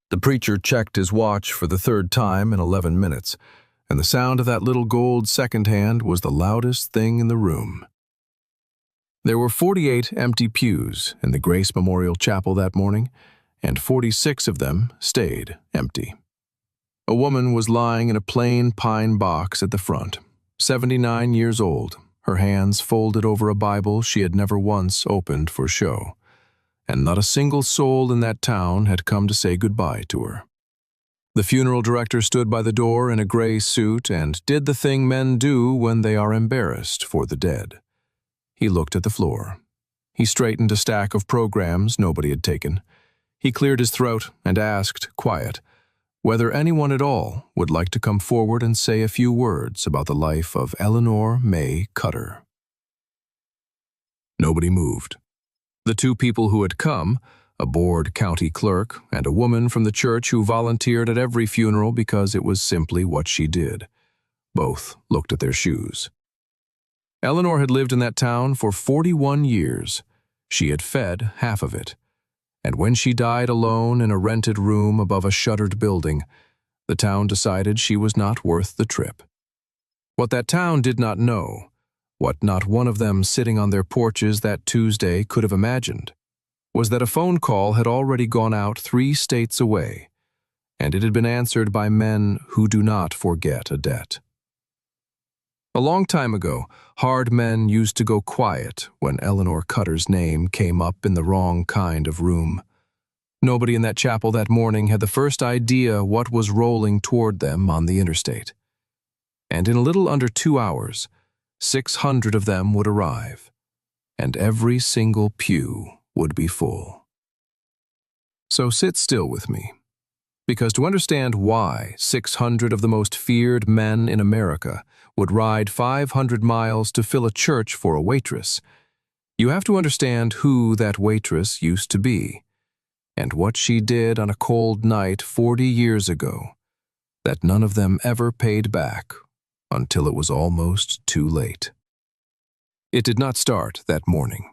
The preacher checked his watch for the third time in 11 minutes, and the sound of that little gold second hand was the loudest thing in the room. There were 48 empty pews in the Grace Memorial Chapel that morning, and 46 of them stayed empty. A woman was lying in a plain pine box at the front, 79 years old, her hands folded over a Bible she had never once opened for show, and not a single soul in that town had come to say goodbye to her. The funeral director stood by the door in a gray suit and did the thing men do when they are embarrassed for the dead. He looked at the floor. He straightened a stack of programs nobody had taken. He cleared his throat and asked, quiet, whether anyone at all would like to come forward and say a few words about the life of Eleanor May Cutter. Nobody moved. The two people who had come, a bored county clerk and a woman from the church who volunteered at every funeral because it was simply what she did, both looked at their shoes. Eleanor had lived in that town for 41 years. She had fed half of it. And when she died alone in a rented room above a shuttered building, the town decided she was not worth the trip. What that town did not know, what not one of them sitting on their porches that Tuesday could have imagined, was that a phone call had already gone out 3 states away, and it had been answered by men who do not forget a debt. A long time ago, hard men used to go quiet when Eleanor Cutter's name came up in the wrong kind of room. Nobody in that chapel that morning had the first idea what was rolling toward them on the interstate. And in a little under 2 hours, 600 of them would arrive, and every single pew would be full. So sit still with me, because to understand why 600 of the most feared men in America would ride 500 miles to fill a church for a waitress, you have to understand who that waitress used to be, and what she did on a cold night 40 years ago that none of them ever paid back until it was almost too late. It did not start that morning.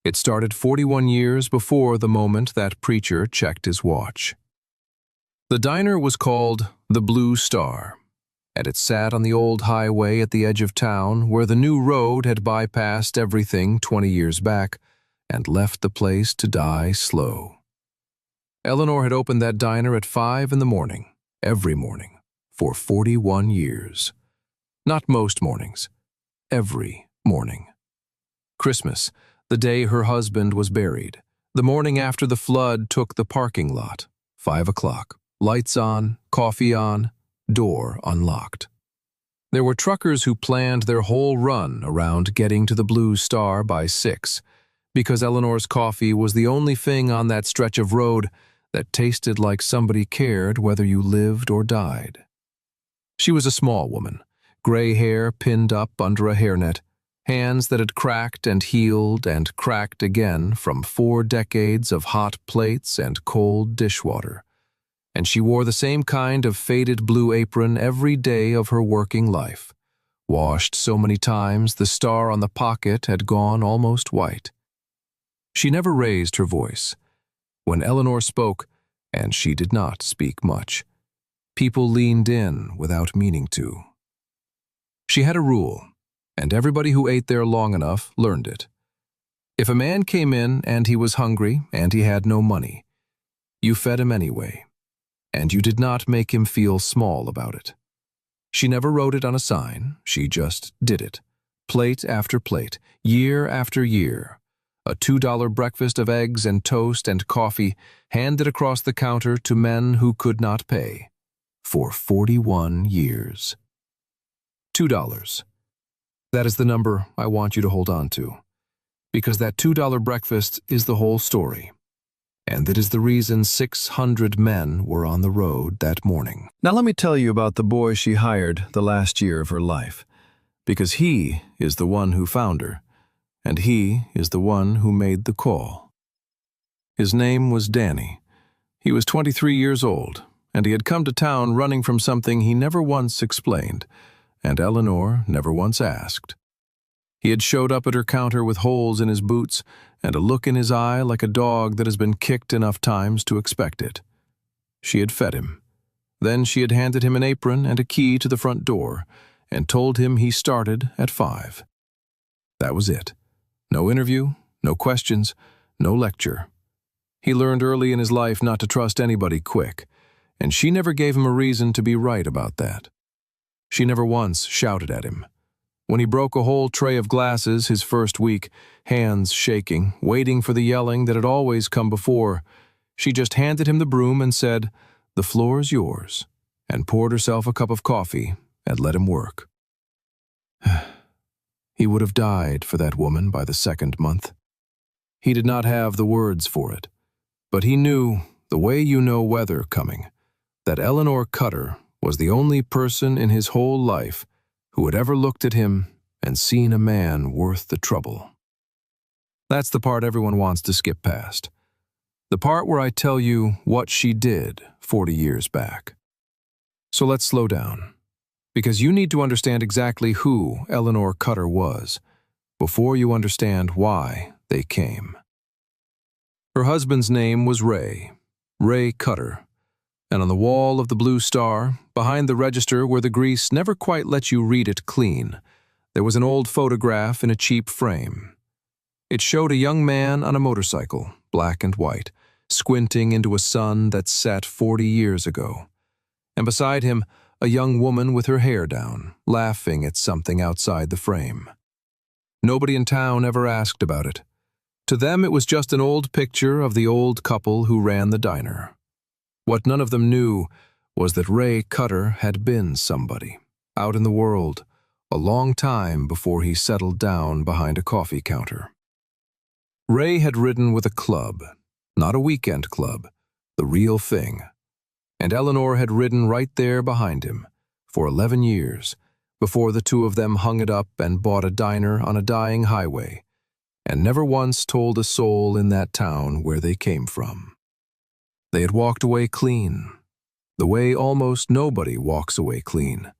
It started 41 years before the moment that preacher checked his watch. The diner was called the Blue Star, and it sat on the old highway at the edge of town where the new road had bypassed everything 20 years back and left the place to die slow. Eleanor had opened that diner at 5 in the morning, every morning, for 41 years. Not most mornings, every morning. Christmas, the day her husband was buried, the morning after the flood took the parking lot, 5 o'clock, lights on, coffee on, door unlocked. There were truckers who planned their whole run around getting to the Blue Star by 6, because Eleanor's coffee was the only thing on that stretch of road that tasted like somebody cared whether you lived or died. She was a small woman, gray hair pinned up under a hairnet, hands that had cracked and healed and cracked again from 4 decades of hot plates and cold dishwater. And she wore the same kind of faded blue apron every day of her working life, washed so many times the star on the pocket had gone almost white. She never raised her voice. When Eleanor spoke, and she did not speak much, people leaned in without meaning to. She had a rule, and everybody who ate there long enough learned it. If a man came in and he was hungry and he had no money, you fed him anyway, and you did not make him feel small about it. She never wrote it on a sign, she just did it, plate after plate, year after year. A $2 breakfast of eggs and toast and coffee handed across the counter to men who could not pay, for 41 years. $2. That is the number I want you to hold on to, because that $2 breakfast is the whole story, and that is the reason 600 men were on the road that morning. Now let me tell you about the boy she hired the last year of her life, because he is the one who found her, and he is the one who made the call. His name was Danny. He was 23 years old, and he had come to town running from something he never once explained, and Eleanor never once asked. He had showed up at her counter with holes in his boots and a look in his eye like a dog that has been kicked enough times to expect it. She had fed him. Then she had handed him an apron and a key to the front door and told him he started at 5. That was it. No interview, no questions, no lecture. He learned early in his life not to trust anybody quick, and she never gave him a reason to be right about that. She never once shouted at him. When he broke a whole tray of glasses his first week, hands shaking, waiting for the yelling that had always come before, she just handed him the broom and said, "The floor's yours," and poured herself a cup of coffee and let him work. He would have died for that woman by the second month. He did not have the words for it, but he knew, the way you know weather coming, that Eleanor Cutter was the only person in his whole life who had ever looked at him and seen a man worth the trouble. That's the part everyone wants to skip past. The part where I tell you what she did 40 years back. So let's slow down, because you need to understand exactly who Eleanor Cutter was before you understand why they came. Her husband's name was Ray Cutter, and on the wall of the Blue Star, behind the register where the grease never quite lets you read it clean, there was an old photograph in a cheap frame. It showed a young man on a motorcycle, black and white, squinting into a sun that set 40 years ago, and beside him, a young woman with her hair down, laughing at something outside the frame. Nobody in town ever asked about it. To them it was just an old picture of the old couple who ran the diner. What none of them knew was that Ray Cutter had been somebody, out in the world, a long time before he settled down behind a coffee counter. Ray had ridden with a club, not a weekend club, the real thing. And Eleanor had ridden right there behind him for 11 years before the two of them hung it up and bought a diner on a dying highway, and never once told a soul in that town where they came from. They had walked away clean, the way almost nobody walks away clean.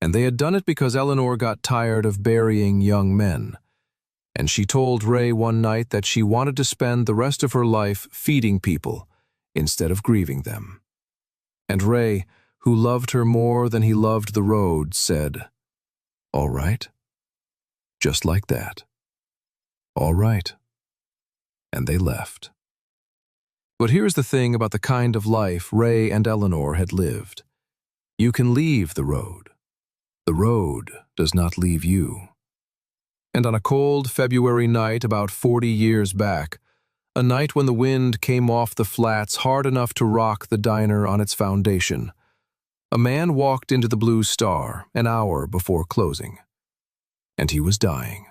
And they had done it because Eleanor got tired of burying young men, and she told Ray one night that she wanted to spend the rest of her life feeding people instead of grieving them. And Ray, who loved her more than he loved the road, said, "All right." Just like that. All right. And they left. But here's the thing about the kind of life Ray and Eleanor had lived. You can leave the road. The road does not leave you. And on a cold February night about 40 years back, a night when the wind came off the flats hard enough to rock the diner on its foundation, a man walked into the Blue Star an hour before closing. And he was dying.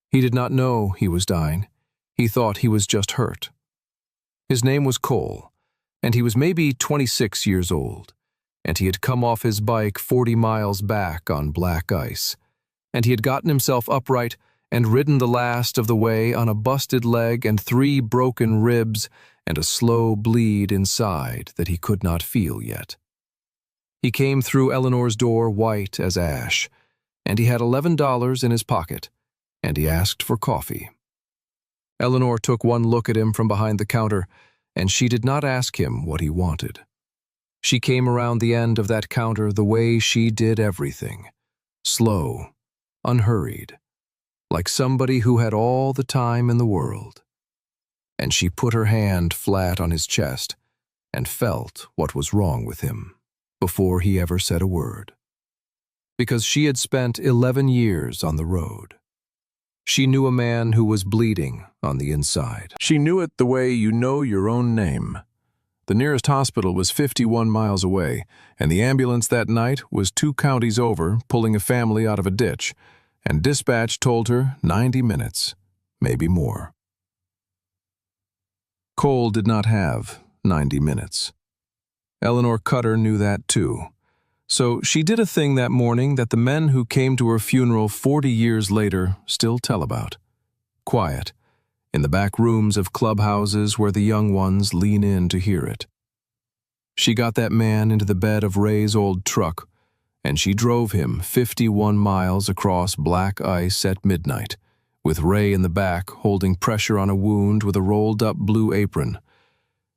He did not know he was dying. He thought he was just hurt. His name was Cole, and he was maybe 26 years old, and he had come off his bike 40 miles back on black ice, and he had gotten himself upright and ridden the last of the way on a busted leg and 3 broken ribs and a slow bleed inside that he could not feel yet. He came through Eleanor's door white as ash, and he had $11 in his pocket, and he asked for coffee. Eleanor took one look at him from behind the counter, and she did not ask him what he wanted. She came around the end of that counter the way she did everything, slow, unhurried, like somebody who had all the time in the world. And she put her hand flat on his chest and felt what was wrong with him before he ever said a word. Because she had spent 11 years on the road. She knew a man who was bleeding on the inside. She knew it the way you know your own name. The nearest hospital was 51 miles away, and the ambulance that night was 2 counties over, pulling a family out of a ditch, and dispatch told her 90 minutes, maybe more. Cole did not have 90 minutes. Eleanor Cutter knew that too. So she did a thing that morning that the men who came to her funeral 40 years later still tell about. Quiet, in the back rooms of clubhouses where the young ones lean in to hear it. She got that man into the bed of Ray's old truck, and she drove him 51 miles across black ice at midnight, with Ray in the back holding pressure on a wound with a rolled-up blue apron.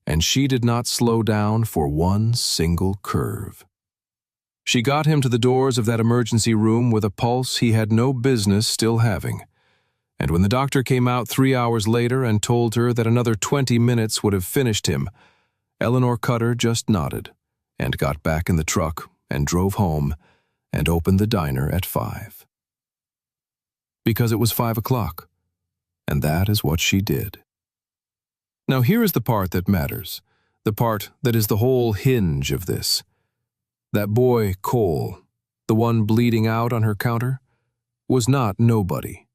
and she did not slow down for one single curve. She got him to the doors of that emergency room with a pulse he had no business still having. And when the doctor came out 3 hours later and told her that another 20 minutes would have finished him, Eleanor Cutter just nodded and got back in the truck and drove home and opened the diner at 5. Because it was 5 o'clock, and that is what she did. Now here is the part that matters, the part that is the whole hinge of this. That boy, Cole, the one bleeding out on her counter, was not nobody.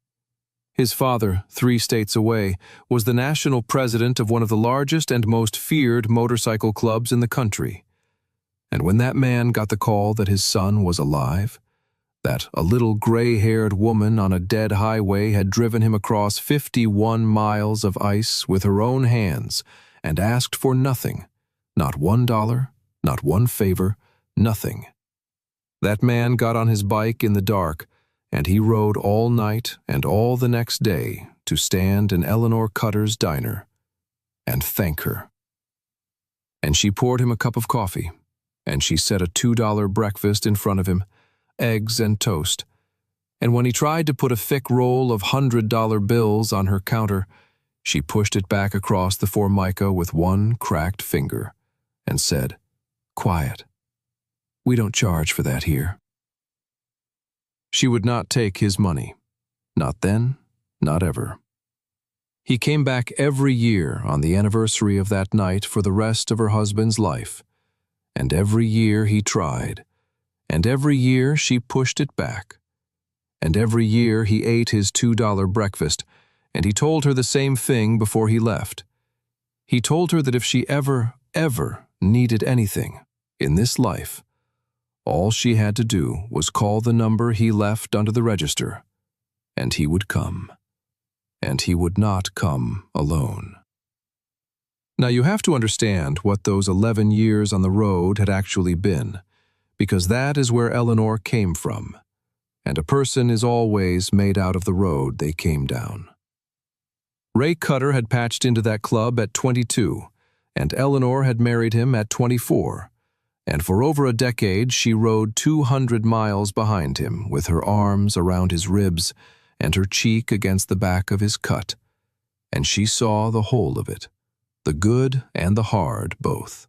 His father, 3 states away, was the national president of one of the largest and most feared motorcycle clubs in the country. And when that man got the call that his son was alive, that a little gray-haired woman on a dead highway had driven him across 51 miles of ice with her own hands and asked for nothing, not $1, not one favor, nothing. That man got on his bike in the dark, and he rode all night and all the next day to stand in Eleanor Cutter's diner and thank her. And she poured him a cup of coffee, and she set a $2 breakfast in front of him, eggs and toast, and when he tried to put a thick roll of $100 bills on her counter, she pushed it back across the formica with one cracked finger and said, "Quiet. We don't charge for that here." She would not take his money. Not then, not ever. He came back every year on the anniversary of that night for the rest of her husband's life, and every year he tried, and every year she pushed it back, and every year he ate his $2 breakfast, and he told her the same thing before he left. He told her that if she ever needed anything in this life, all she had to do was call the number he left under the register, and he would come. And he would not come alone. Now you have to understand what those 11 years on the road had actually been, because that is where Eleanor came from, and a person is always made out of the road they came down. Ray Cutter had patched into that club at 22, and Eleanor had married him at 24. And for over a decade she rode 200 miles behind him with her arms around his ribs and her cheek against the back of his cut. And she saw the whole of it, the good and the hard both.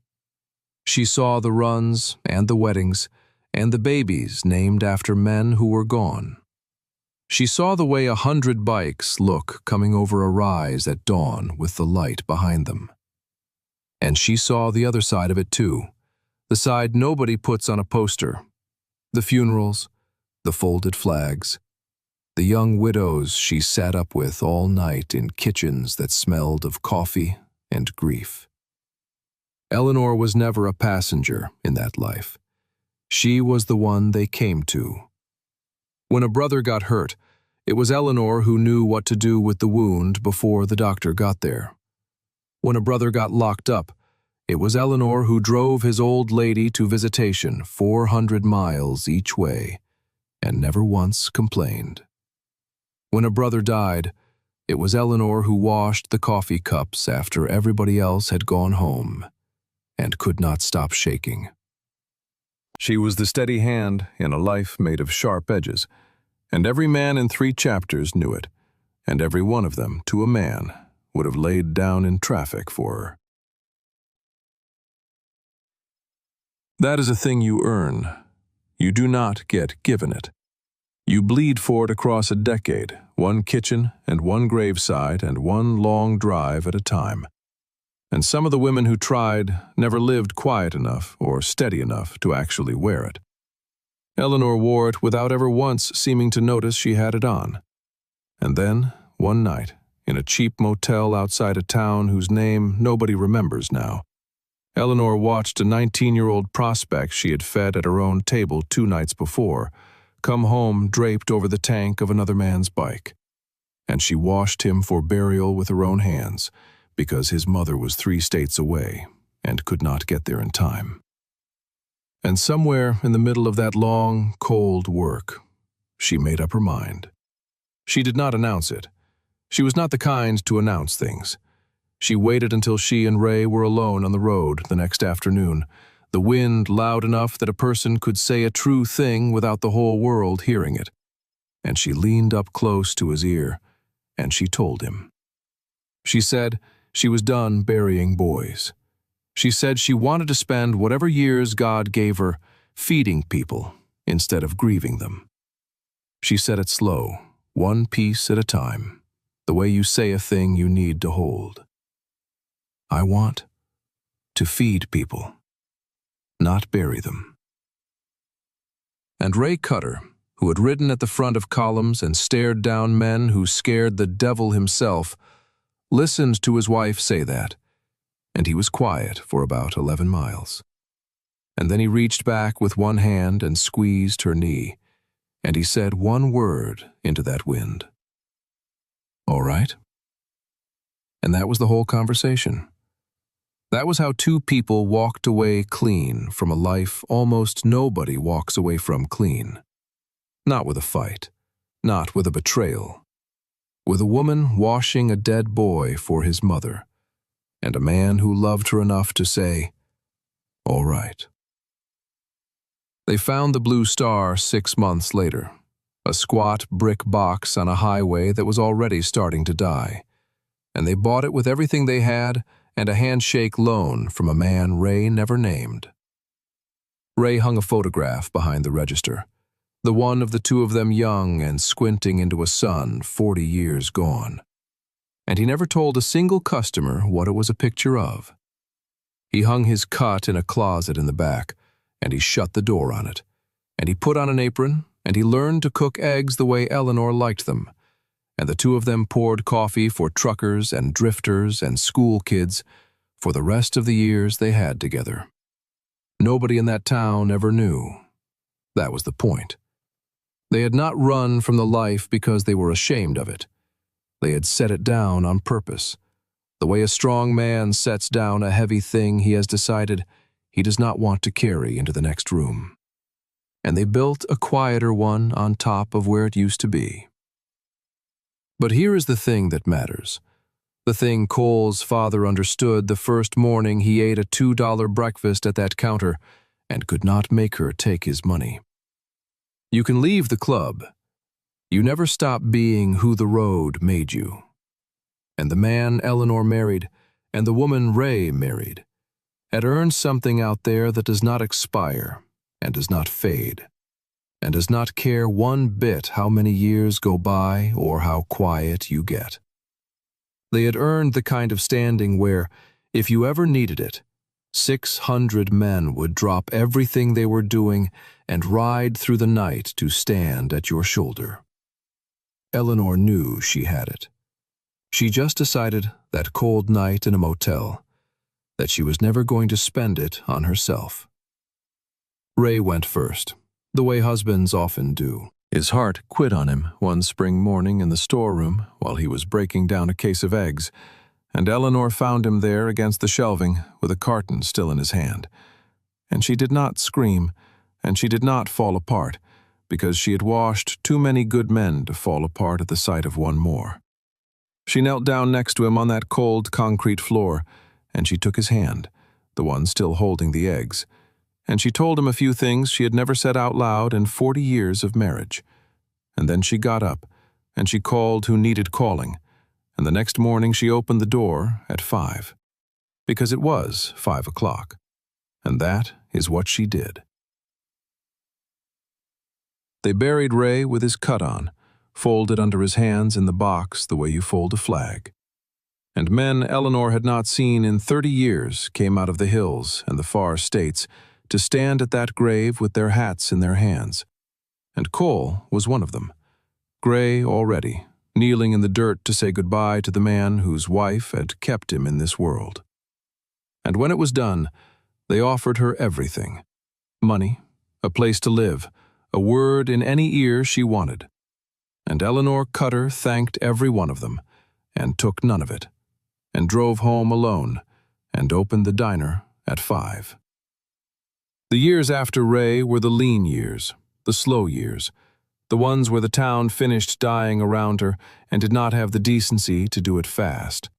She saw the runs and the weddings and the babies named after men who were gone. She saw the way 100 bikes look coming over a rise at dawn with the light behind them. And she saw the other side of it too, the side nobody puts on a poster, the funerals, the folded flags, the young widows she sat up with all night in kitchens that smelled of coffee and grief. Eleanor was never a passenger in that life. She was the one they came to. When a brother got hurt, it was Eleanor who knew what to do with the wound before the doctor got there. When a brother got locked up, it was Eleanor who drove his old lady to visitation 400 miles each way and never once complained. When a brother died, it was Eleanor who washed the coffee cups after everybody else had gone home and could not stop shaking. She was the steady hand in a life made of sharp edges, and every man in 3 chapters knew it, and every one of them, to a man, would have laid down in traffic for her. That is a thing you earn. You do not get given it. You bleed for it across a decade, one kitchen and one graveside and one long drive at a time. And some of the women who tried never lived quiet enough or steady enough to actually wear it. Eleanor wore it without ever once seeming to notice she had it on. And then, one night, in a cheap motel outside a town whose name nobody remembers now, Eleanor watched a 19-year-old prospect she had fed at her own table 2 nights before come home draped over the tank of another man's bike. And she washed him for burial with her own hands because his mother was 3 states away and could not get there in time. And somewhere in the middle of that long, cold work, she made up her mind. She did not announce it. She was not the kind to announce things. She waited until she and Ray were alone on the road the next afternoon, the wind loud enough that a person could say a true thing without the whole world hearing it. And she leaned up close to his ear, and she told him. She said she was done burying boys. She said she wanted to spend whatever years God gave her feeding people instead of grieving them. She said it slow, one piece at a time, the way you say a thing you need to hold. I want to feed people, not bury them. And Ray Cutter, who had ridden at the front of columns and stared down men who scared the devil himself, listened to his wife say that, and he was quiet for about 11 miles. And then he reached back with one hand and squeezed her knee, and he said one word into that wind. All right? And that was the whole conversation. That was how two people walked away clean from a life almost nobody walks away from clean. Not with a fight, not with a betrayal. With a woman washing a dead boy for his mother, and a man who loved her enough to say, all right. They found the Blue Star 6 months later, a squat brick box on a highway that was already starting to die, and they bought it with everything they had and a handshake loan from a man Ray never named. Ray hung a photograph behind the register, the one of the two of them young and squinting into a sun 40 years gone. And he never told a single customer what it was a picture of. He hung his cut in a closet in the back, and he shut the door on it, and he put on an apron, and he learned to cook eggs the way Eleanor liked them, and the two of them poured coffee for truckers and drifters and school kids for the rest of the years they had together. Nobody in that town ever knew. That was the point. They had not run from the life because they were ashamed of it. They had set it down on purpose, the way a strong man sets down a heavy thing he has decided he does not want to carry into the next room. And they built a quieter one on top of where it used to be. But here is the thing that matters, the thing Cole's father understood the first morning he ate a $2 breakfast at that counter and could not make her take his money. You can leave the club. You never stop being who the road made you. And the man Eleanor married, and the woman Ray married, had earned something out there that does not expire and does not fade, and does not care one bit how many years go by or how quiet you get. They had earned the kind of standing where, if you ever needed it, 600 men would drop everything they were doing and ride through the night to stand at your shoulder. Eleanor knew she had it. She just decided that cold night in a motel that she was never going to spend it on herself. Ray went first, the way husbands often do. His heart quit on him one spring morning in the storeroom while he was breaking down a case of eggs, and Eleanor found him there against the shelving with a carton still in his hand. And she did not scream, and she did not fall apart, because she had washed too many good men to fall apart at the sight of one more. She knelt down next to him on that cold concrete floor, and she took his hand, the one still holding the eggs, and she told him a few things she had never said out loud in 40 years of marriage. And then she got up, and she called who needed calling, and the next morning she opened the door at 5, because it was 5 o'clock, and that is what she did. They buried Ray with his cut on, folded under his hands in the box the way you fold a flag. And men Eleanor had not seen in 30 years came out of the hills and the far states to stand at that grave with their hats in their hands. And Cole was one of them, gray already, kneeling in the dirt to say goodbye to the man whose wife had kept him in this world. And when it was done, they offered her everything: money, a place to live, a word in any ear she wanted. And Eleanor Cutter thanked every one of them, and took none of it, and drove home alone, and opened the diner at 5. The years after Ray were the lean years, the slow years, the ones where the town finished dying around her and did not have the decency to do it fast.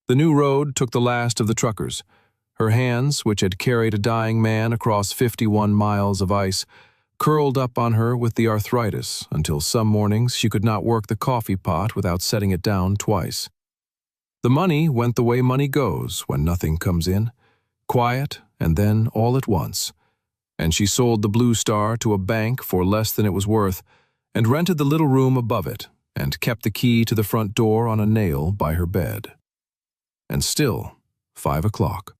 The new road took the last of the truckers. Her hands, which had carried a dying man across 51 miles of ice, curled up on her with the arthritis until some mornings she could not work the coffee pot without setting it down twice. The money went the way money goes when nothing comes in, quiet and then all at once, and she sold the Blue Star to a bank for less than it was worth and rented the little room above it and kept the key to the front door on a nail by her bed. And still, 5 o'clock.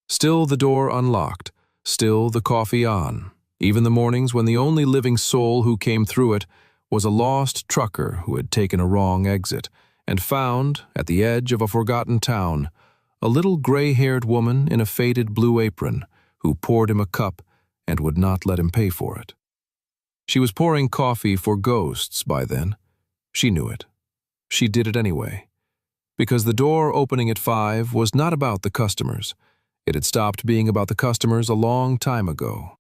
Still the door unlocked, still the coffee on, even the mornings when the only living soul who came through it was a lost trucker who had taken a wrong exit and found, at the edge of a forgotten town, a little gray-haired woman in a faded blue apron who poured him a cup and would not let him pay for it. She was pouring coffee for ghosts by then. She knew it. She did it anyway. Because the door opening at 5 was not about the customers. It had stopped being about the customers a long time ago.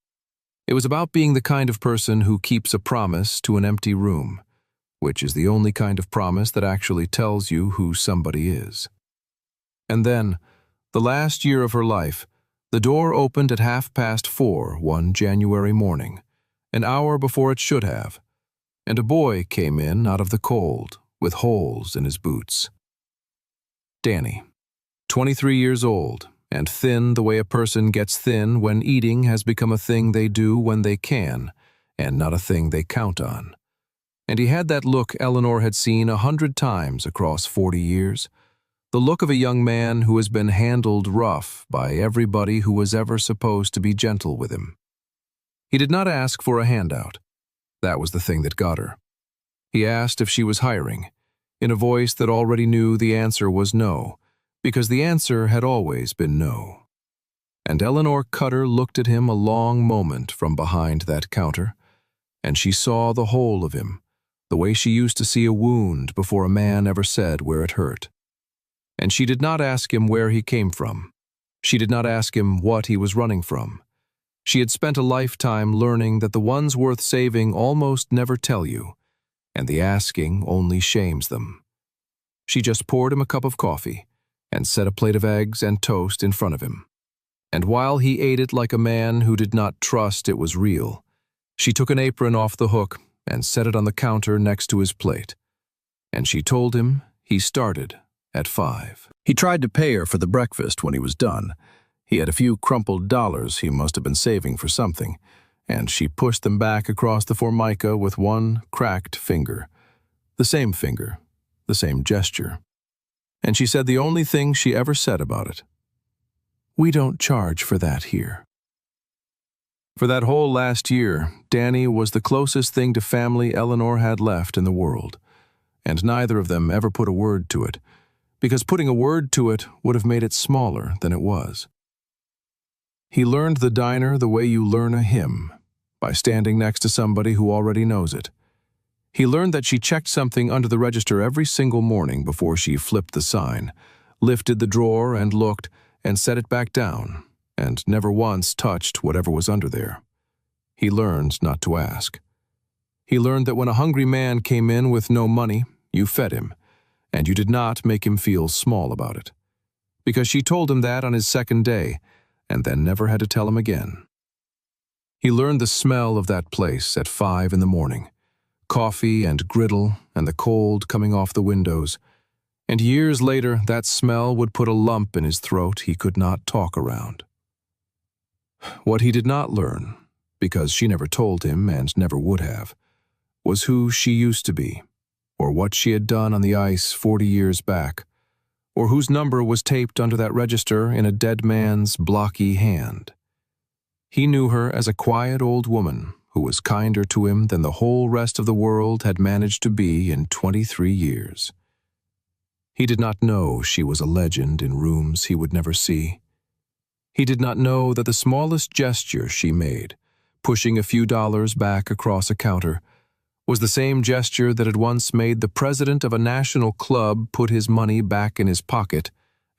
It was about being the kind of person who keeps a promise to an empty room, which is the only kind of promise that actually tells you who somebody is. And then, the last year of her life, the door opened at 4:30 one January morning, an hour before it should have, and a boy came in out of the cold with holes in his boots. Danny, 23 years old, and thin the way a person gets thin when eating has become a thing they do when they can, and not a thing they count on. And he had that look Eleanor had seen 100 times across 40 years, the look of a young man who has been handled rough by everybody who was ever supposed to be gentle with him. He did not ask for a handout. That was the thing that got her. He asked if she was hiring, in a voice that already knew the answer was no, because the answer had always been no. And Eleanor Cutter looked at him a long moment from behind that counter, and she saw the whole of him, the way she used to see a wound before a man ever said where it hurt. And she did not ask him where he came from. She did not ask him what he was running from. She had spent a lifetime learning that the ones worth saving almost never tell you, and the asking only shames them. She just poured him a cup of coffee and set a plate of eggs and toast in front of him. And while he ate it like a man who did not trust it was real, she took an apron off the hook and set it on the counter next to his plate. And she told him he started at 5. He tried to pay her for the breakfast when he was done. He had a few crumpled dollars he must have been saving for something, and she pushed them back across the formica with one cracked finger. The same finger, the same gesture. And she said the only thing she ever said about it. "We don't charge for that here." For that whole last year, Danny was the closest thing to family Eleanor had left in the world, and neither of them ever put a word to it, because putting a word to it would have made it smaller than it was. He learned the diner the way you learn a hymn, by standing next to somebody who already knows it. He learned that she checked something under the register every single morning before she flipped the sign, lifted the drawer and looked, and set it back down, and never once touched whatever was under there. He learned not to ask. He learned that when a hungry man came in with no money, you fed him, and you did not make him feel small about it. Because she told him that on his second day, and then never had to tell him again. He learned the smell of that place at 5 in the morning, coffee and griddle and the cold coming off the windows, and years later that smell would put a lump in his throat he could not talk around. What he did not learn, because she never told him and never would have, was who she used to be, or what she had done on the ice 40 years back, or whose number was taped under that register in a dead man's blocky hand. He knew her as a quiet old woman who was kinder to him than the whole rest of the world had managed to be in 23 years. He did not know she was a legend in rooms he would never see. He did not know that the smallest gesture she made, pushing a few dollars back across a counter, was the same gesture that had once made the president of a national club put his money back in his pocket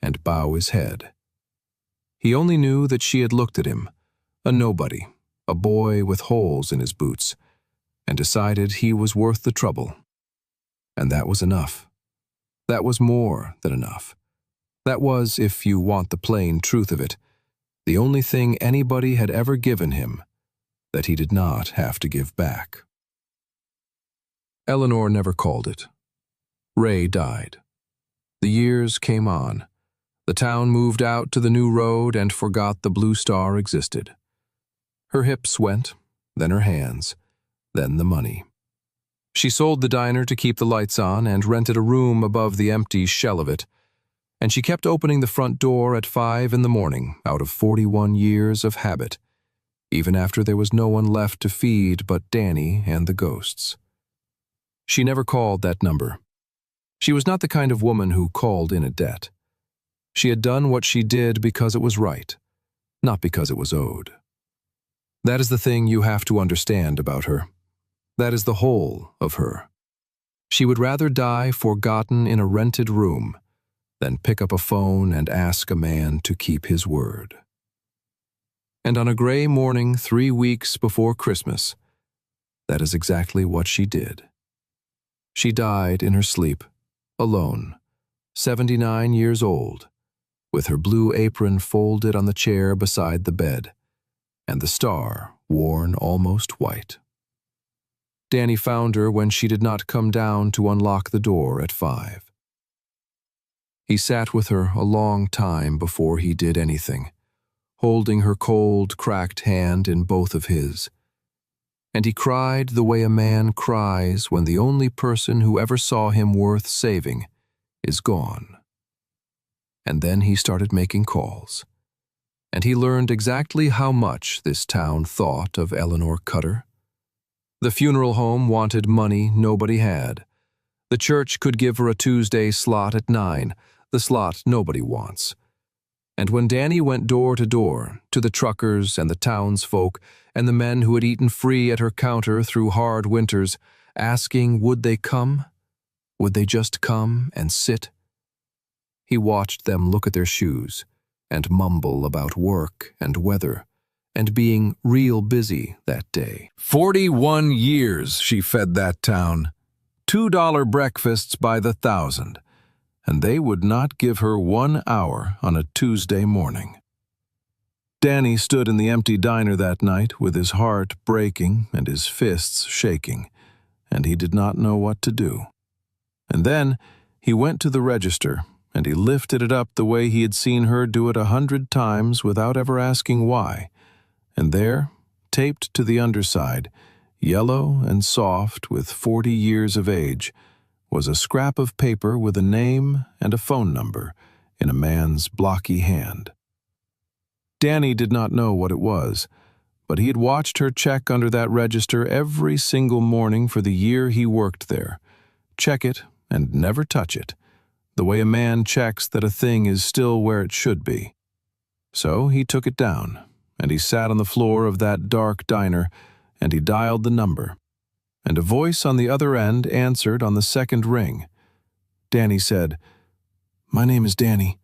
and bow his head. He only knew that she had looked at him, a nobody, a boy with holes in his boots, and decided he was worth the trouble. And that was enough. That was more than enough. That was, if you want the plain truth of it, the only thing anybody had ever given him that he did not have to give back. Eleanor never called it. Ray died. The years came on. The town moved out to the new road and forgot the Blue Star existed. Her hips went, then her hands, then the money. She sold the diner to keep the lights on and rented a room above the empty shell of it, and she kept opening the front door at 5 in the morning out of 41 years of habit, even after there was no one left to feed but Danny and the ghosts. She never called that number. She was not the kind of woman who called in a debt. She had done what she did because it was right, not because it was owed. That is the thing you have to understand about her. That is the whole of her. She would rather die forgotten in a rented room than pick up a phone and ask a man to keep his word. And on a gray morning 3 weeks before Christmas, that is exactly what she did. She died in her sleep, alone, 79 years old, with her blue apron folded on the chair beside the bed, and the star worn almost white. Danny found her when she did not come down to unlock the door at 5. He sat with her a long time before he did anything, holding her cold, cracked hand in both of his. And he cried the way a man cries when the only person who ever saw him worth saving is gone. And then he started making calls, and he learned exactly how much this town thought of Eleanor Cutter. The funeral home wanted money nobody had. The church could give her a Tuesday slot at 9, the slot nobody wants. And when Danny went door to door, to the truckers and the townsfolk and the men who had eaten free at her counter through hard winters, asking would they come? Would they just come and sit? He watched them look at their shoes and mumble about work and weather and being real busy that day. 41 years she fed that town, $2 breakfasts by the thousand, and they would not give her 1 hour on a Tuesday morning. Danny stood in the empty diner that night with his heart breaking and his fists shaking, and he did not know what to do. And then he went to the register, and he lifted it up the way he had seen her do it 100 times without ever asking why. And there, taped to the underside, yellow and soft with 40 years of age, was a scrap of paper with a name and a phone number in a man's blocky hand. Danny did not know what it was, but he had watched her check under that register every single morning for the year he worked there. Check it and never touch it, the way a man checks that a thing is still where it should be. So he took it down, and he sat on the floor of that dark diner, and he dialed the number. And a voice on the other end answered on the second ring. Danny said, "My name is Danny.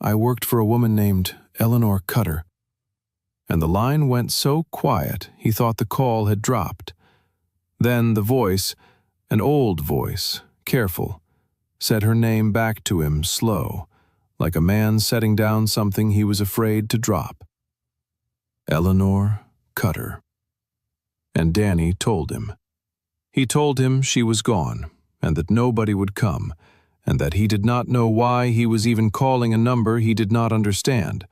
I worked for a woman named Eleanor Cutter." And the line went so quiet he thought the call had dropped. Then the voice, an old voice, careful, said her name back to him slow, like a man setting down something he was afraid to drop. Eleanor Cutter. And Danny told him. He told him she was gone, and that nobody would come, and that he did not know why he was even calling a number he did not understand,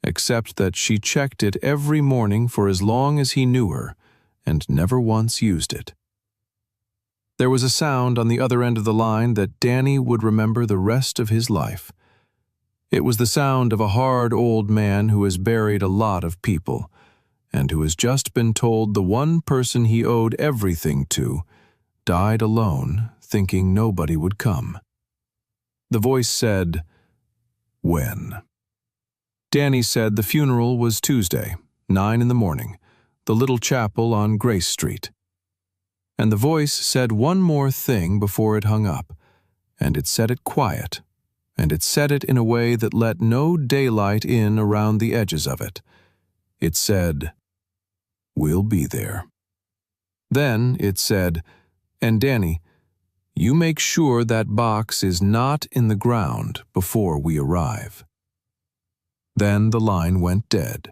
except that she checked it every morning for as long as he knew her, and never once used it. There was a sound on the other end of the line that Danny would remember the rest of his life. It was the sound of a hard old man who has buried a lot of people, and who has just been told the one person he owed everything to died alone, thinking nobody would come. The voice said, "When?" Danny said the funeral was Tuesday, 9 in the morning, the little chapel on Grace Street. And the voice said one more thing before it hung up, and it said it quiet, and it said it in a way that let no daylight in around the edges of it. It said, "We'll be there." Then it said, "And Danny, You make sure that box is not in the ground before we arrive." Then the line went dead.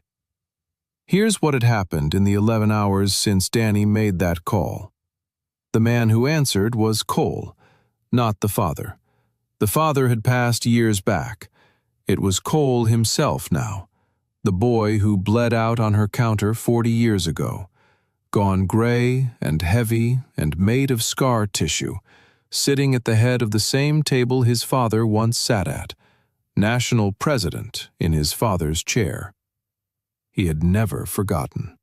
Here's what had happened in the 11 hours since Danny made that call. The man who answered was Cole, not the father. The father had passed years back. It was Cole himself now, the boy who bled out on her counter 40 years ago, gone gray and heavy and made of scar tissue, sitting at the head of the same table his father once sat at, national president in his father's chair. He had never forgotten.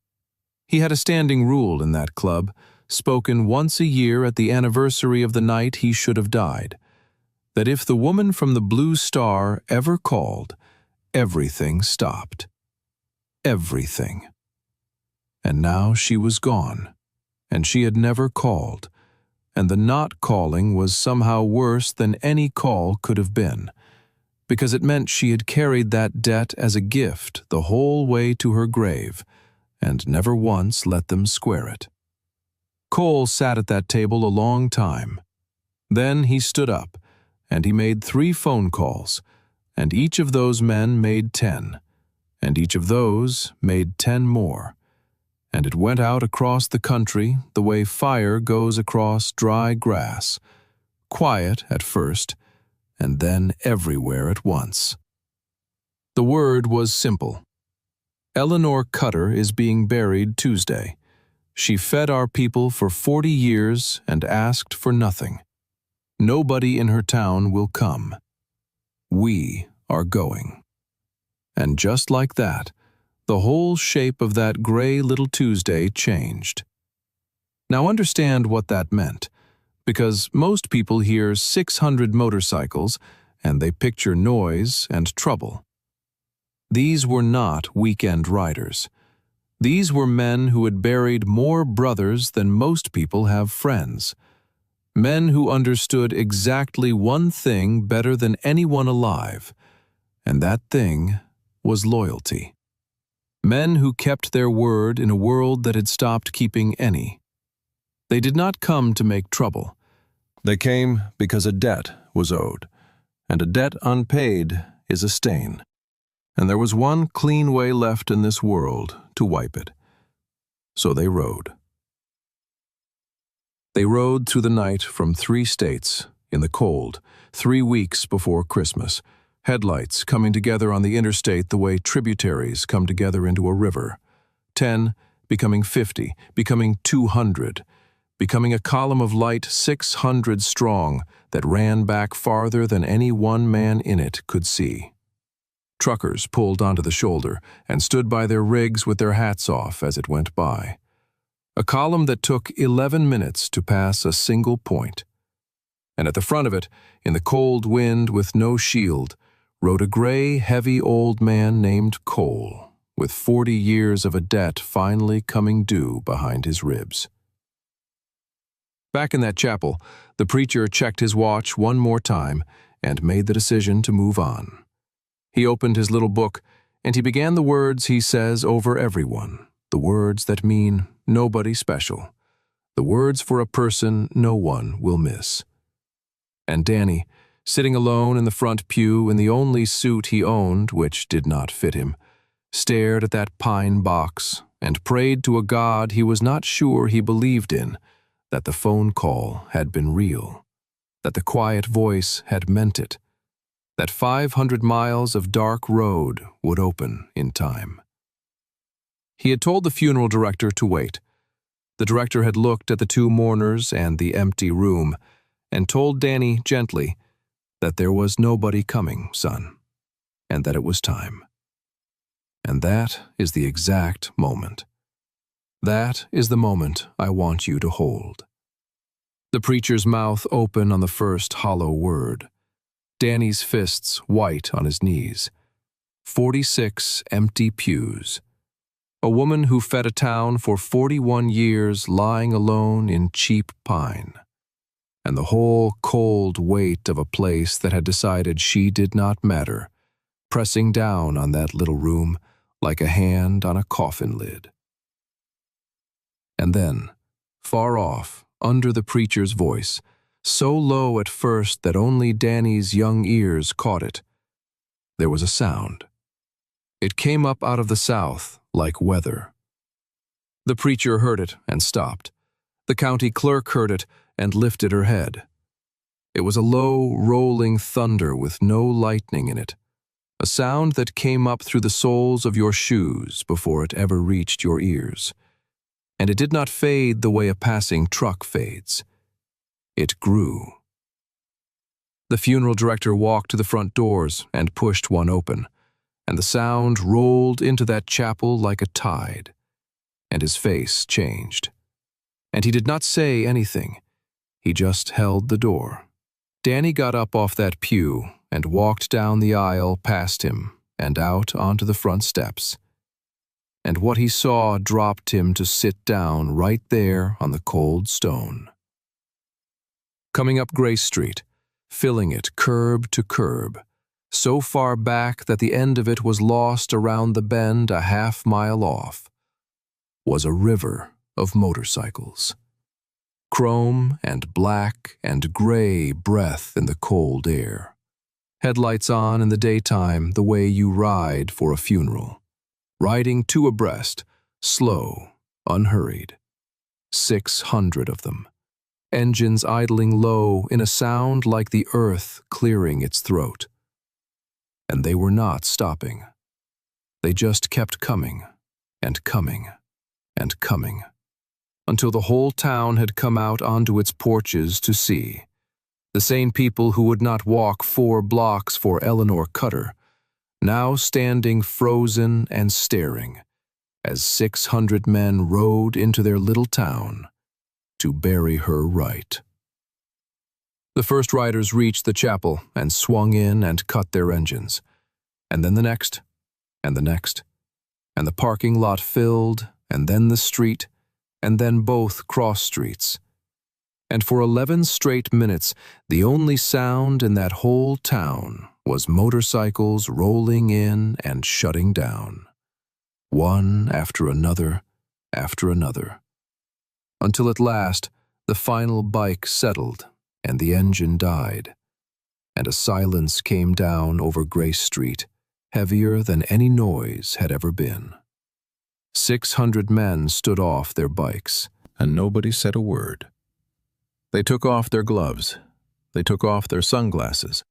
He had a standing rule in that club, spoken once a year at the anniversary of the night he should have died, that if the woman from the Blue Star ever called, everything stopped. Everything. And now she was gone, and she had never called, and the not calling was somehow worse than any call could have been, because it meant she had carried that debt as a gift the whole way to her grave, and never once let them square it. Cole sat at that table a long time. Then he stood up, and he made 3 phone calls, and each of those men made 10, and each of those made 10 more, and it went out across the country the way fire goes across dry grass, quiet at first, and then everywhere at once. The word was simple. Eleanor Cutter is being buried Tuesday. She fed our people for 40 years and asked for nothing. Nobody in her town will come. We are going. And just like that, the whole shape of that gray little Tuesday changed. Now understand what that meant, because most people hear 600 motorcycles and they picture noise and trouble. These were not weekend riders. These were men who had buried more brothers than most people have friends. Men who understood exactly one thing better than anyone alive, and that thing was loyalty. Men who kept their word in a world that had stopped keeping any. They did not come to make trouble. They came because a debt was owed, and a debt unpaid is a stain. And there was one clean way left in this world to wipe it. So they rode. They rode through the night from 3 states, in the cold, 3 weeks before Christmas, headlights coming together on the interstate the way tributaries come together into a river. 10, becoming 50, becoming 200, becoming a column of light 600 strong that ran back farther than any one man in it could see. Truckers pulled onto the shoulder and stood by their rigs with their hats off as it went by. A column that took 11 minutes to pass a single point. And at the front of it, in the cold wind with no shield, rode a gray, heavy old man named Cole, with 40 years of a debt finally coming due behind his ribs. Back in that chapel, the preacher checked his watch one more time and made the decision to move on. He opened his little book, and he began the words he says over everyone, the words that mean nobody special, the words for a person no one will miss. And Danny, sitting alone in the front pew in the only suit he owned, which did not fit him, stared at that pine box and prayed to a God he was not sure he believed in, that the phone call had been real, that the quiet voice had meant it, that 500 miles of dark road would open in time. He had told the funeral director to wait. The director had looked at the 2 mourners and the empty room and told Danny gently that there was nobody coming, son, and that it was time. And that is the exact moment. That is the moment I want you to hold. The preacher's mouth open on the first hollow word. Danny's fists white on his knees. 46 empty pews. A woman who fed a town for 41 years lying alone in cheap pine. And the whole cold weight of a place that had decided she did not matter, pressing down on that little room like a hand on a coffin lid. And then, far off, under the preacher's voice, so low at first that only Danny's young ears caught it. There was a sound. It came up out of the south like weather. The preacher heard it and stopped. The county clerk heard it and lifted her head. It was a low, rolling thunder with no lightning in it, a sound that came up through the soles of your shoes before it ever reached your ears. And it did not fade the way a passing truck fades. It grew. The funeral director walked to the front doors and pushed one open, and the sound rolled into that chapel like a tide, and his face changed. And he did not say anything. He just held the door. Danny got up off that pew and walked down the aisle past him and out onto the front steps. And what he saw dropped him to sit down right there on the cold stone. Coming up Grace Street, filling it curb to curb, so far back that the end of it was lost around the bend a half-mile off, was a river of motorcycles. Chrome and black and gray breath in the cold air. Headlights on in the daytime the way you ride for a funeral. Riding two abreast, slow, unhurried. 600 of them. Engines idling low in a sound like the earth clearing its throat. And they were not stopping. They just kept coming and coming and coming, until the whole town had come out onto its porches to see. The same people who would not walk 4 blocks for Eleanor Cutter, now standing frozen and staring, as 600 men rode into their little town to bury her right. The first riders reached the chapel and swung in and cut their engines, and then the next, and the next, and the parking lot filled, and then the street, and then both cross streets. And for 11 straight minutes, the only sound in that whole town was motorcycles rolling in and shutting down, one after another, until at last the final bike settled and the engine died, and a silence came down over Grace Street, heavier than any noise had ever been. 600 men stood off their bikes, and nobody said a word. They took off their gloves, they took off their sunglasses,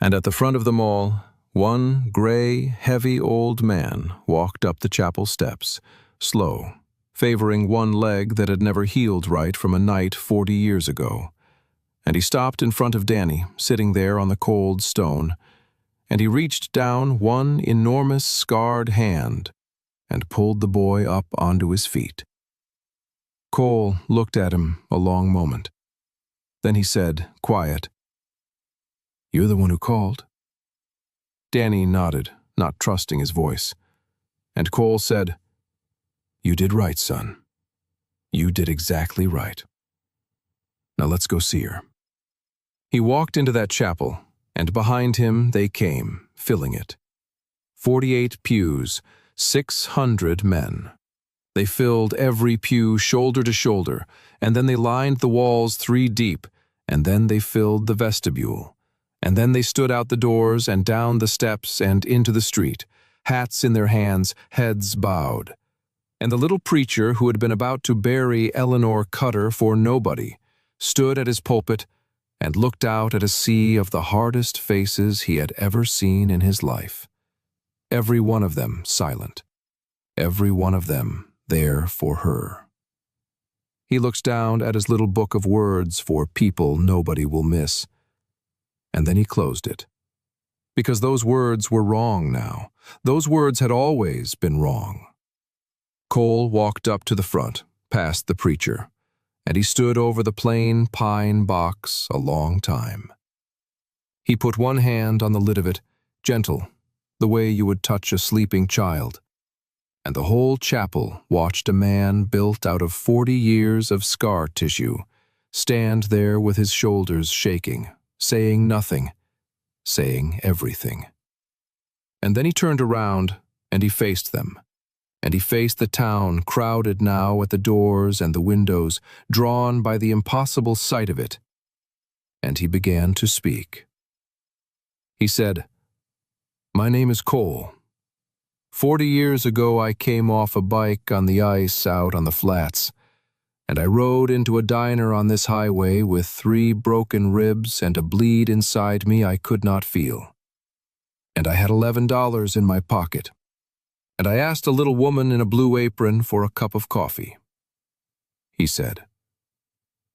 and at the front of them all, one gray, heavy old man walked up the chapel steps, slow, favoring one leg that had never healed right from a night 40 years ago. And he stopped in front of Danny, sitting there on the cold stone, and he reached down one enormous scarred hand and pulled the boy up onto his feet. Cole looked at him a long moment. Then he said, quiet, "You're the one who called?" Danny nodded, not trusting his voice. And Cole said, "You did right, son. You did exactly right. Now let's go see her." He walked into that chapel, and behind him they came, filling it. 48 pews, 600 men. They filled every pew shoulder to shoulder, and then they lined the walls 3 deep, and then they filled the vestibule. And then they stood out the doors and down the steps and into the street, hats in their hands, heads bowed. And the little preacher who had been about to bury Eleanor Cutter for nobody stood at his pulpit and looked out at a sea of the hardest faces he had ever seen in his life. Every one of them silent. Every one of them there for her. He looks down at his little book of words for people nobody will miss. And then he closed it. Because those words were wrong now. Those words had always been wrong. Cole walked up to the front, past the preacher, and he stood over the plain pine box a long time. He put one hand on the lid of it, gentle, the way you would touch a sleeping child, and the whole chapel watched a man built out of 40 years of scar tissue stand there with his shoulders shaking, saying nothing, saying everything. And then he turned around and he faced them. And he faced the town crowded now at the doors and the windows, drawn by the impossible sight of it. and he began to speak. He said, "My name is Cole. 40 years ago I came off a bike on the ice out on the flats, and I rode into a diner on this highway with 3 broken ribs and a bleed inside me I could not feel. And I had $11 in my pocket, and I asked a little woman in a blue apron for a cup of coffee." He said,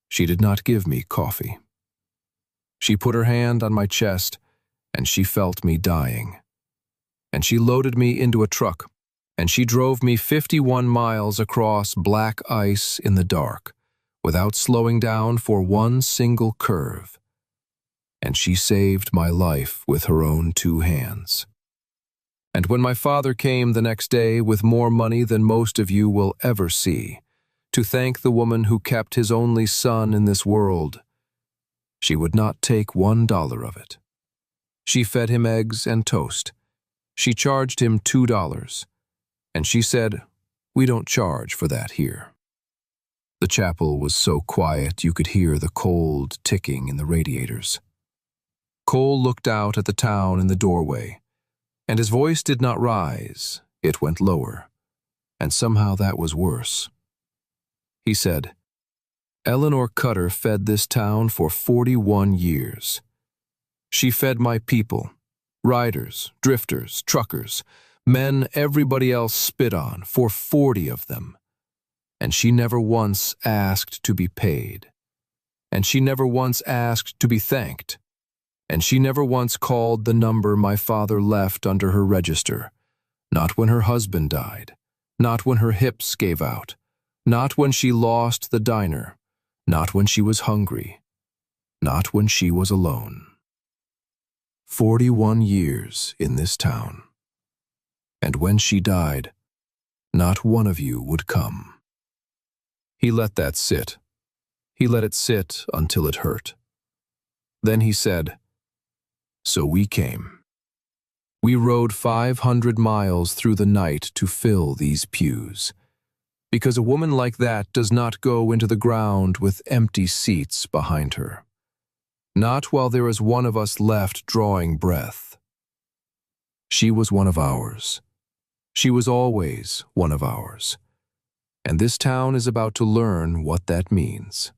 "She did not give me coffee. She put her hand on my chest, and she felt me dying. And she loaded me into a truck, and she drove me 51 miles across black ice in the dark, without slowing down for one single curve. And she saved my life with her own 2 hands. And when my father came the next day with more money than most of you will ever see, to thank the woman who kept his only son in this world, she would not take $1 of it. She fed him eggs and toast. She charged him $2, and she said, 'We don't charge for that here.'" The chapel was so quiet you could hear the cold ticking in the radiators. Cole looked out at the town in the doorway, and his voice did not rise, it went lower, and somehow that was worse. He said, "Eleanor Cutter fed this town for 41 years. She fed my people, riders, drifters, truckers, men everybody else spit on, for 40 of them. And she never once asked to be paid. And she never once asked to be thanked. And she never once called the number my father left under her register, not when her husband died, not when her hips gave out, not when she lost the diner, not when she was hungry, not when she was alone. 41 years in this town. And when she died, not one of you would come." He let that sit. He let it sit until it hurt. Then he said, "So we came. We rode 500 miles through the night to fill these pews, because a woman like that does not go into the ground with empty seats behind her. Not while there is one of us left drawing breath. She was one of ours. She was always one of ours. And this town is about to learn what that means."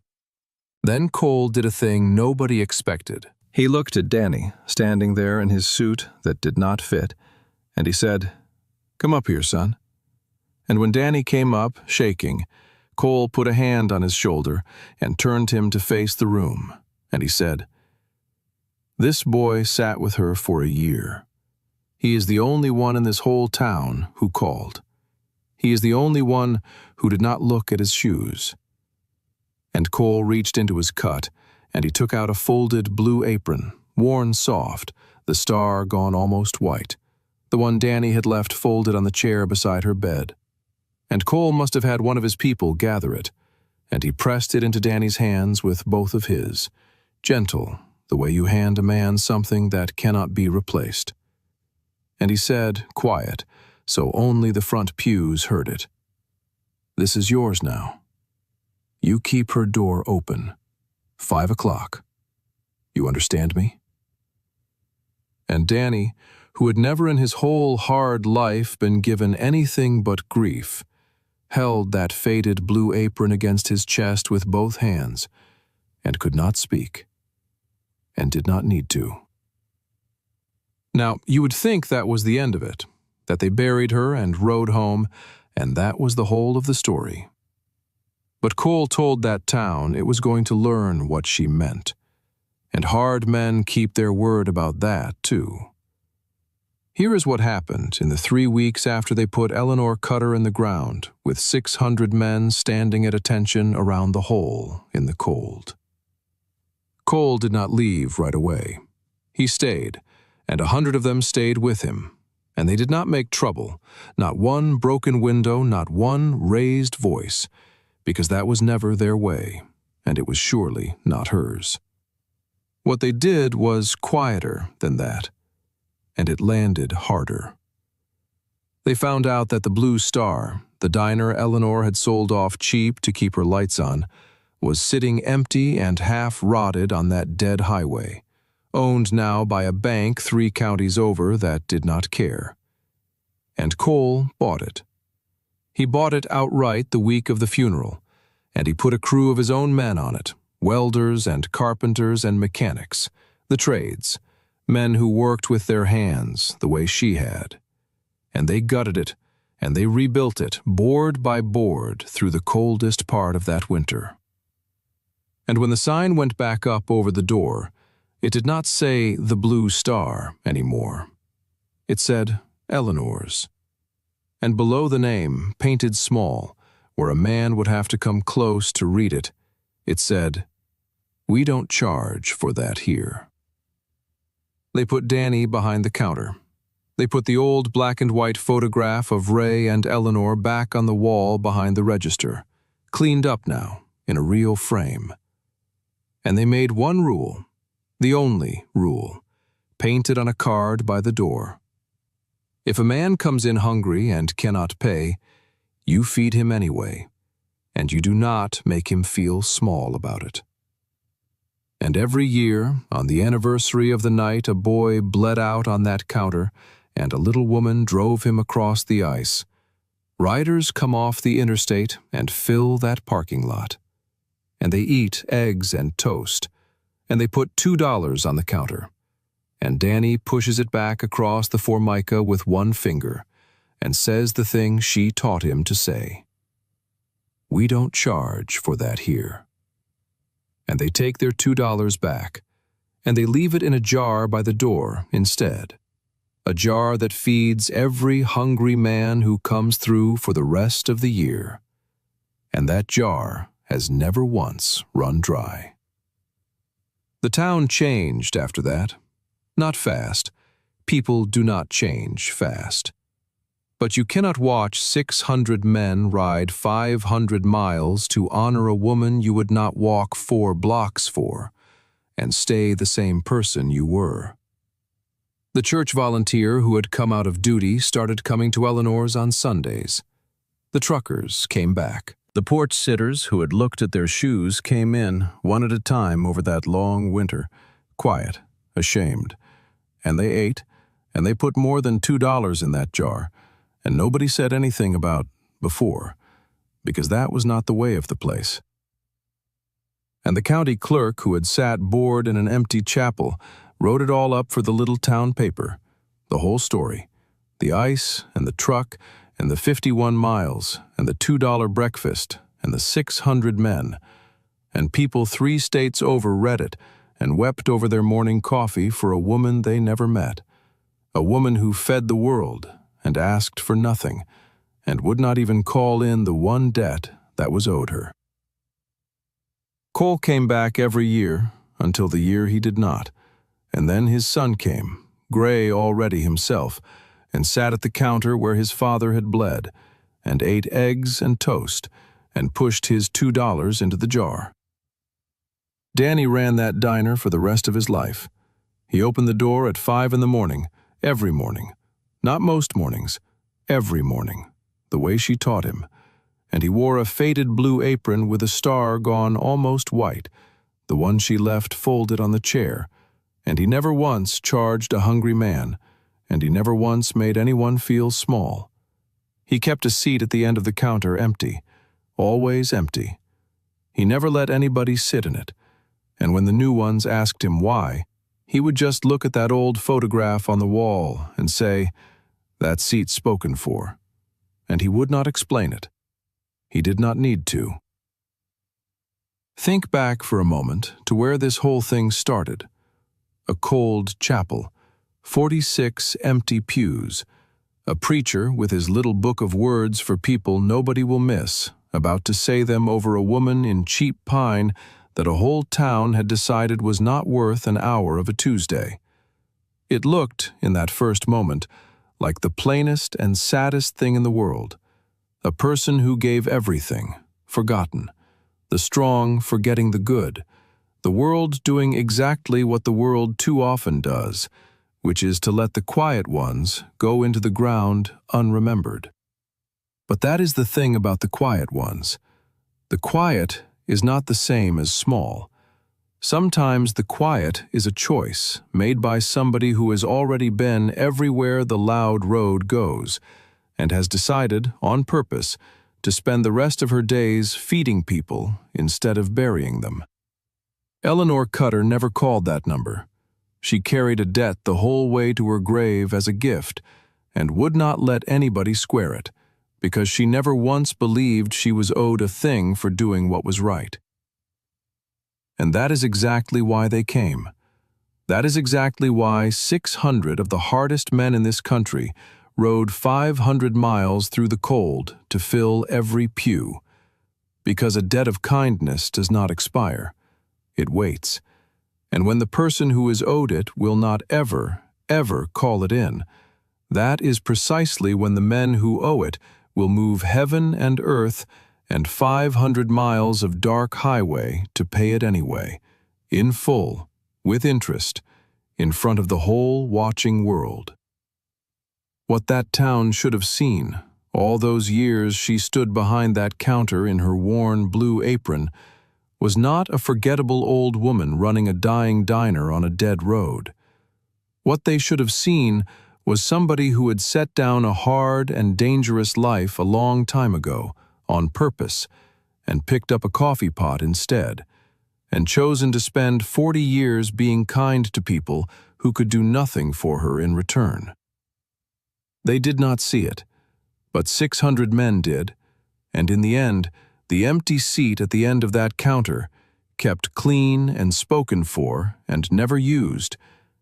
Then Cole did a thing nobody expected. He looked at Danny, standing there in his suit that did not fit, and he said, "Come up here, son." And when Danny came up, shaking, Cole put a hand on his shoulder and turned him to face the room, and he said, "This boy sat with her for a year. He is the only one in this whole town who called. He is the only one who did not look at his shoes." And Cole reached into his cut, and he took out a folded blue apron, worn soft, the star gone almost white, the one Danny had left folded on the chair beside her bed. And Cole must have had one of his people gather it, and he pressed it into Danny's hands with both of his, gentle, the way you hand a man something that cannot be replaced. And he said, quiet, so only the front pews heard it, "This is yours now. You keep her door open. 5 o'clock. You understand me?" And Danny, who had never in his whole hard life been given anything but grief, held that faded blue apron against his chest with both hands, and could not speak, and did not need to. Now, you would think that was the end of it, that they buried her and rode home, and that was the whole of the story. But Cole told that town it was going to learn what she meant, and hard men keep their word about that, too. Here is what happened in the 3 weeks after they put Eleanor Cutter in the ground, with 600 men standing at attention around the hole in the cold. Cole did not leave right away. He stayed, and 100 of them stayed with him, and they did not make trouble, not one broken window, not one raised voice, because that was never their way, and it was surely not hers. What they did was quieter than that, and it landed harder. They found out that the Blue Star, the diner Eleanor had sold off cheap to keep her lights on, was sitting empty and half-rotted on that dead highway, owned now by a bank 3 counties over that did not care. And Cole bought it. He bought it outright the week of the funeral, and he put a crew of his own men on it, welders and carpenters and mechanics, the trades, men who worked with their hands the way she had. And they gutted it, and they rebuilt it, board by board, through the coldest part of that winter. And when the sign went back up over the door, it did not say the Blue Star anymore. It said Eleanor's. And below the name, painted small, where a man would have to come close to read it, it said, "We don't charge for that here." They put Danny behind the counter. They put the old black-and-white photograph of Ray and Eleanor back on the wall behind the register, cleaned up now, in a real frame. And they made one rule, the only rule, painted on a card by the door. If a man comes in hungry and cannot pay, you feed him anyway, and you do not make him feel small about it. And every year, on the anniversary of the night a boy bled out on that counter and a little woman drove him across the ice, riders come off the interstate and fill that parking lot. And they eat eggs and toast, and they put $2 on the counter. And Danny pushes it back across the formica with one finger and says the thing she taught him to say. "We don't charge for that here." And they take their $2 back, and they leave it in a jar by the door instead. A jar that feeds every hungry man who comes through for the rest of the year. And that jar has never once run dry. The town changed after that. Not fast. People do not change fast. But you cannot watch 600 men ride 500 miles to honor a woman you would not walk 4 blocks for, and stay the same person you were. The church volunteer who had come out of duty started coming to Eleanor's on Sundays. The truckers came back. The porch sitters who had looked at their shoes came in, one at a time over that long winter, quiet, ashamed. And they ate, and they put more than $2 in that jar, and nobody said anything about before, because that was not the way of the place. And the county clerk who had sat bored in an empty chapel wrote it all up for the little town paper, the whole story, the ice and the truck and the 51 miles and the $2 breakfast and the 600 men, and people 3 states over read it and wept over their morning coffee for a woman they never met, a woman who fed the world and asked for nothing, and would not even call in the one debt that was owed her. Cole came back every year until the year he did not, and then his son came, gray already himself, and sat at the counter where his father had bled, and ate eggs and toast, and pushed his $2 into the jar. Danny ran that diner for the rest of his life. He opened the door at 5 in the morning, every morning. Not most mornings, every morning, the way she taught him. And he wore a faded blue apron with a star gone almost white, the one she left folded on the chair. And he never once charged a hungry man, and he never once made anyone feel small. He kept a seat at the end of the counter empty, always empty. He never let anybody sit in it, and when the new ones asked him why, he would just look at that old photograph on the wall and say, "That seat's spoken for." And he would not explain it. He did not need to. Think back for a moment to where this whole thing started. A cold chapel, 46 empty pews, a preacher with his little book of words for people nobody will miss, about to say them over a woman in cheap pine that a whole town had decided was not worth an hour of a Tuesday. It looked, in that first moment, like the plainest and saddest thing in the world. A person who gave everything, forgotten. The strong forgetting the good. The world doing exactly what the world too often does, which is to let the quiet ones go into the ground unremembered. But that is the thing about the quiet ones. The quiet is not the same as small. Sometimes the quiet is a choice made by somebody who has already been everywhere the loud road goes and has decided, on purpose, to spend the rest of her days feeding people instead of burying them. Eleanor Cutter never called that number. She carried a debt the whole way to her grave as a gift and would not let anybody square it, because she never once believed she was owed a thing for doing what was right. And that is exactly why they came. That is exactly why 600 of the hardest men in this country rode 500 miles through the cold to fill every pew. Because a debt of kindness does not expire. It waits. And when the person who is owed it will not ever, ever call it in, that is precisely when the men who owe it will move heaven and earth and 500 miles of dark highway to pay it anyway, in full, with interest, in front of the whole watching world. What that town should have seen, all those years she stood behind that counter in her worn blue apron, was not a forgettable old woman running a dying diner on a dead road. What they should have seen was somebody who had set down a hard and dangerous life a long time ago, on purpose, and picked up a coffee pot instead, and chosen to spend 40 years being kind to people who could do nothing for her in return. They did not see it, but 600 men did, and in the end, the empty seat at the end of that counter, kept clean and spoken for and never used,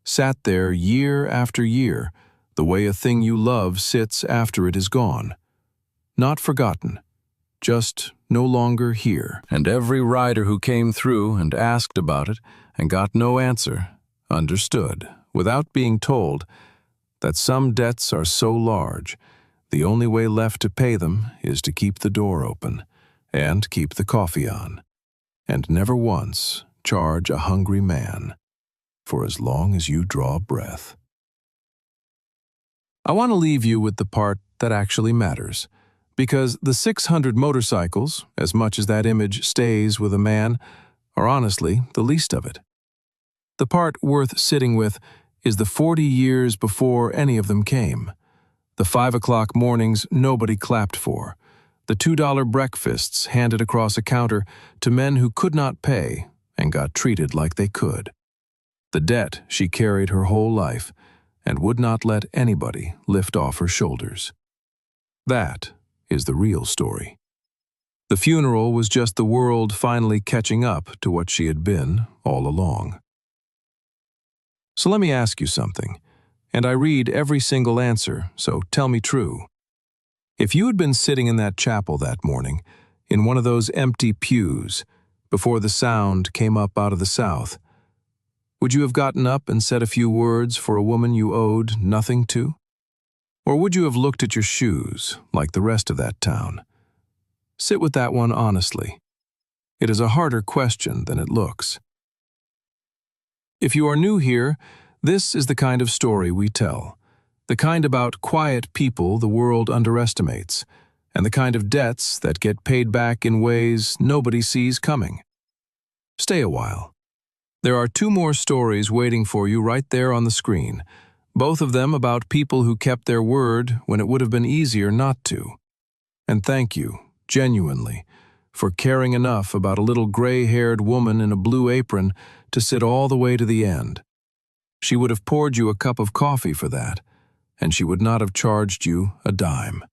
sat there year after year, the way a thing you love sits after it is gone. Not forgotten, just no longer here. And every rider who came through and asked about it and got no answer understood, without being told, that some debts are so large, the only way left to pay them is to keep the door open and keep the coffee on, and never once charge a hungry man for as long as you draw breath. I want to leave you with the part that actually matters, because the 600 motorcycles, as much as that image stays with a man, are honestly the least of it. The part worth sitting with is the 40 years before any of them came, the 5 o'clock mornings nobody clapped for, the $2 breakfasts handed across a counter to men who could not pay and got treated like they could, the debt she carried her whole life and would not let anybody lift off her shoulders. That is the real story. The funeral was just the world finally catching up to what she had been all along. So let me ask you something, and I read every single answer, so tell me true. If you had been sitting in that chapel that morning, in one of those empty pews, before the sound came up out of the south, would you have gotten up and said a few words for a woman you owed nothing to? Or would you have looked at your shoes, like the rest of that town? Sit with that one honestly. It is a harder question than it looks. If you are new here, this is the kind of story we tell, the kind about quiet people the world underestimates, and the kind of debts that get paid back in ways nobody sees coming. Stay a while. There are 2 more stories waiting for you right there on the screen, both of them about people who kept their word when it would have been easier not to. And thank you, genuinely, for caring enough about a little gray-haired woman in a blue apron to sit all the way to the end. She would have poured you a cup of coffee for that, and she would not have charged you a dime.